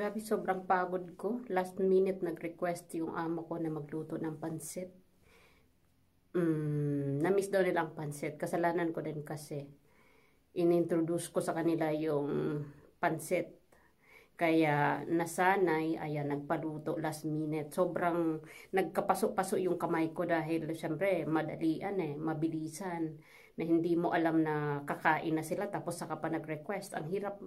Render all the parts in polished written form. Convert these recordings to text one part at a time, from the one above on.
Grabe, sobrang pagod ko. Last minute nag-request yung amo ko na magluto ng pansit. Na-miss daw nila ang pansit. Kasalanan ko din kasi. Inintroduce ko sa kanila yung pansit. Kaya nasanay, ayan, nagpaluto last minute. Sobrang nagkapaso-paso yung kamay ko dahil syempre madalian mabilisan. Na hindi mo alam na kakain na sila tapos saka pa nag-request. Ang hirap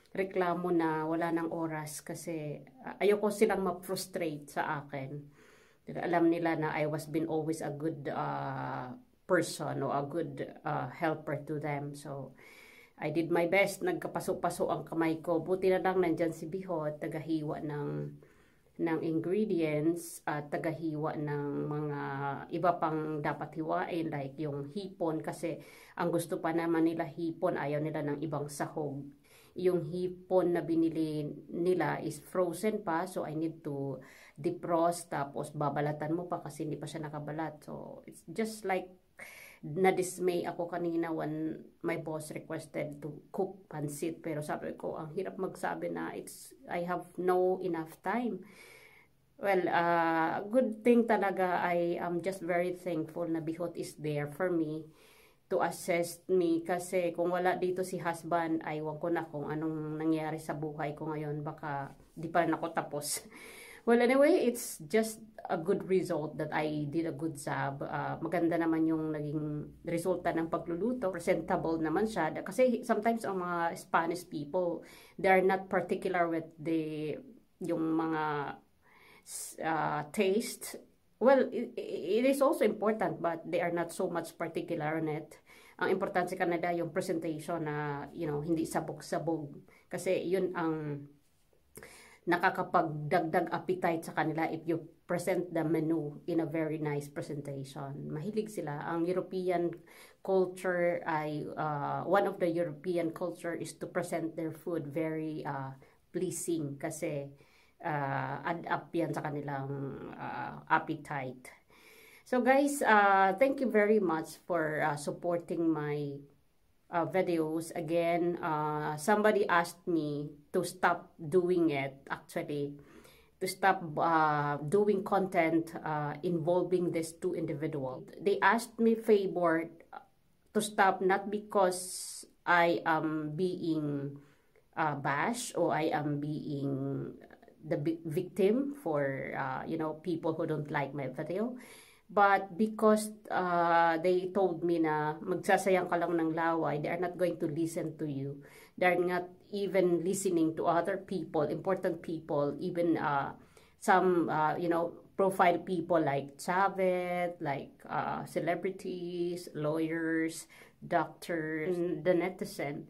reklamo na wala ng oras kasi ayoko silang ma-frustrate sa akin. Alam nila na I was been always a good person o a good helper to them. So, I did my best. Nagkapaso-paso ang kamay ko. Buti na lang nandyan si Bihot, tagahiwa ng ingredients at tagahiwa ng mga iba pang dapat hiwain like yung hipon kasi ang gusto pa naman nila hipon, ayaw nila ng ibang sahog. Yung hipon na binili nila is frozen pa, so I need to defrost, tapos babalatan mo pa kasi hindi pa siya nakabalat. So, it's just like, na-dismay ako kanina when my boss requested to cook pansit. Pero sabi ko, ang hirap magsabi na I have no enough time. Well, good thing talaga, I am just very thankful na Bihot is there for me to assist me kasi kung wala dito si husband, aywan ko na kung anong nangyari sa buhay ko ngayon. Baka di pa rin ako tapos. Well, anyway, it's just a good result that I did a good job. Maganda naman yung naging resulta ng pagluluto. Presentable naman siya. Kasi sometimes ang mga Spanish people, they are not particular with yung mga taste. Well, it is also important, but they are not so much particular on it. Ang importante sa Canada, yung presentation na, hindi sabog-sabog. Kasi yun ang nakakapagdagdag appetite sa kanila if you present the menu in a very nice presentation. Mahilig sila. Ang European culture one of the European culture is to present their food very pleasing kasi add up yan sa kanilang appetite. So guys, thank you very much for supporting my videos. Again, somebody asked me to stop doing it, actually, to stop doing content involving these two individuals. They asked me favor to stop, not because I am being bashed or I am being the victim for people who don't like my video, but because they told me na magsasayang ka lang ng laway, they are not going to listen to you. They are not even listening to other people, important people, even some profile people like Chavez, like celebrities, lawyers, doctors, the netizen.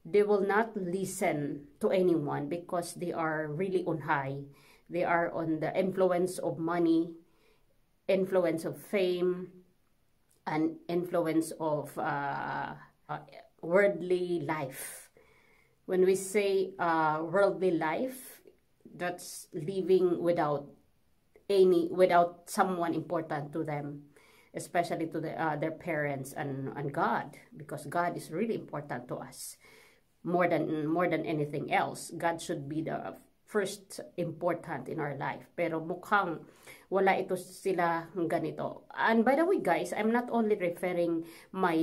They will not listen to anyone because they are really on high. They are on the influence of money, influence of fame, and influence of worldly life. When we say worldly life, that's living without someone important to them, especially to their parents and God, because God is really important to us. More than anything else, God should be the first important in our life. Pero mukhang wala ito sila ganito. And by the way guys, I'm not only referring my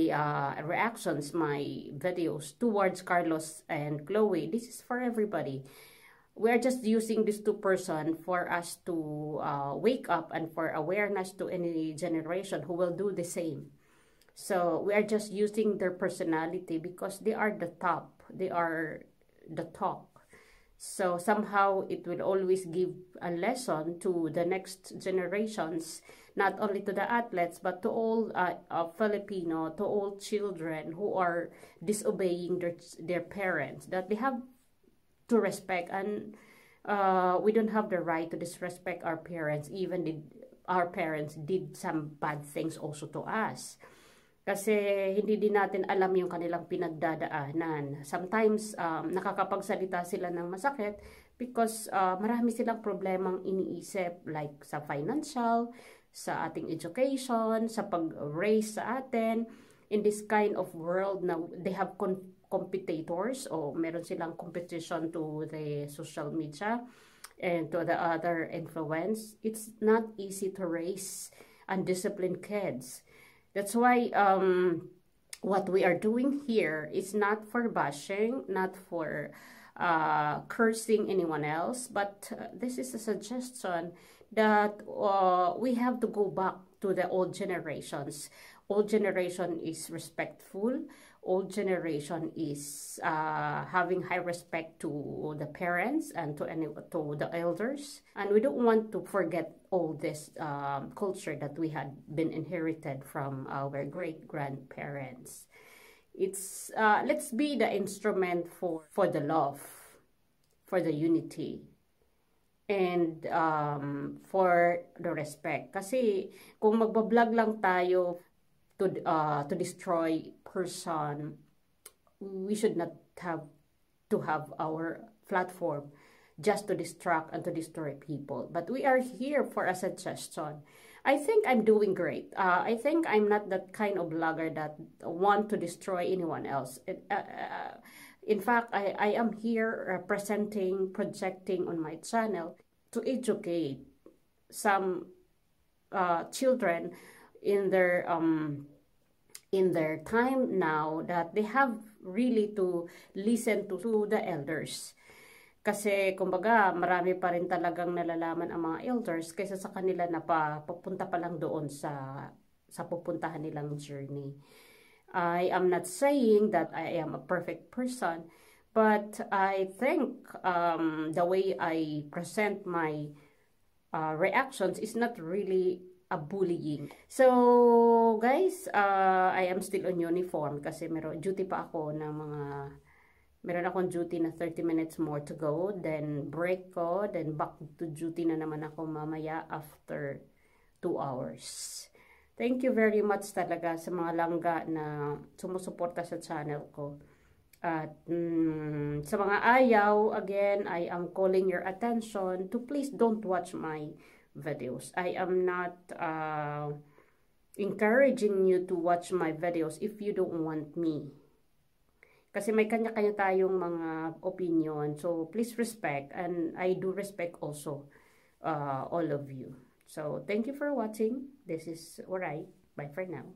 reactions, my videos towards Carlos and Chloe. This is for everybody. We are just using these two person for us to wake up and for awareness to any generation who will do the same. So we are just using their personality because they are the top. They are the talk. So somehow it will always give a lesson to the next generations, not only to the athletes, but to all Filipino, to all children who are disobeying their parents, that they have to respect, and we don't have the right to disrespect our parents, even if our parents did some bad things also to us. Kasi hindi din natin alam yung kanilang pinagdadaanan. Sometimes, nakakapagsalita sila ng masakit because marami silang problemang iniisip, like sa financial, sa ating education, sa pag-raise sa atin. In this kind of world na they have competitors o meron silang competition to the social media and to the other influence. It's not easy to raise undisciplined kids. That's why what we are doing here is not for bashing, not for cursing anyone else, but this is a suggestion that we have to go back to the old generations. Old generation is respectful. Old generation is having high respect to the parents and to the elders. And we don't want to forget all this culture that we had been inherited from our great-grandparents. It's let's be the instrument for the love, for the unity, and for the respect. Kasi kung magbablog lang tayo to destroy person, we should not have to have our platform just to distract and to destroy people. But we are here for a suggestion. I think I'm doing great. I think I'm not that kind of blogger that want to destroy anyone else. In fact, I am here projecting on my channel to educate some children in their time now, that they have really to listen to the elders. Kasi kumbaga marami pa rin talagang nalalaman ang mga elders kaysa sa kanila na papunta pa lang doon sa pupuntahan nilang journey. I am not saying that I am a perfect person, but I think the way I present my reactions is not really a bullying. So guys, I am still on uniform kasi meron duty pa ako ng meron akong duty na 30 minutes more to go, then break ko, then back to duty na naman ako mamaya after 2 hours. Thank you very much talaga sa mga langga na sumusuporta sa channel ko. At sa mga ayaw, again, I am calling your attention to please don't watch my videos. I am not encouraging you to watch my videos if you don't want me. Kasi may kanya-kanya tayong mga opinion. So, please respect. And I do respect also all of you. So, thank you for watching. This is Oray. Bye for now.